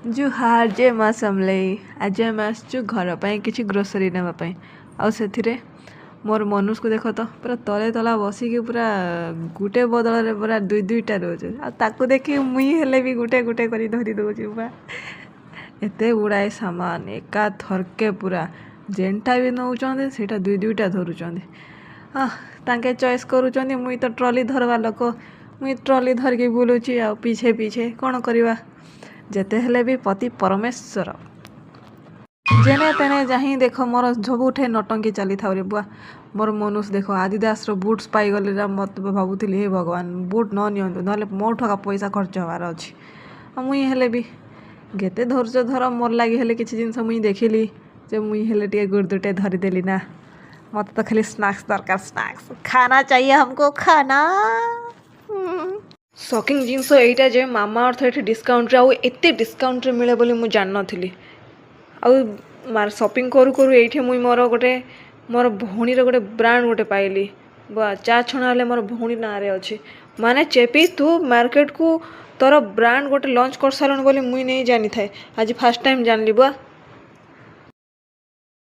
जुहार जे माँ समलेई आज आम आसचु घर पर किसी ग्रोसरी नापी आउ मोर मनुष को देख तो पूरा तले तला बसिकी पूरा गुटे बदल पूरा दुई दुईटा रोज ताकू देखी मुई हेले भी गुटे गुटे कर धरी दौची बा एते गुड़ाए सामान एका थरके पूरा जेनटा भी नौचंदे सेटा दुई दुईटा धरुचंदे तांके चॉइस करूचंदे मुई तो ट्रॉली धरवा लोक मुई ट्रॉली धरकी बुलुची आ पीछे पीछे कौन करवा जेते हेले भी पति परमेश्वर जेने तेने जाही देख मोर सबुठे नटंकी चली था रे बुआ मोर मनुष देख आदिदास बुट्स पाईगले मत भावुली हे भगवान बुट न नियंतु ना मोर ठका पैसा खर्च हबार अच्छी मुई हेले भी गेते धैर्य धर मोर लगी हेले किसी जिनस मुई देखिली जे मुई हेले टे गुर्दुटे धरीदेली ना मत तो खाली स्नैक्स दरकार स्नैक्स खाना चाहिए हमको खाना शॉकिंग जिनस एटा जे मामा अर्थ ये डिस्काउंट आउ एते डिस्काउंट मिले बोली मु जान नथिली आउ शॉपिंग करू करू ये मुई मोर गोटे मोर भौणी गोटे ब्रांड गोटे पाइली बा चा छणा हेले मोर भौणी ना रे अच्छी माने चेपी तू मार्केट को तोर ब्रांड गोटे लॉन्च कर सारण बोली मुई नहीं जानी थाए आज फर्स्ट टाइम जानली बुआ।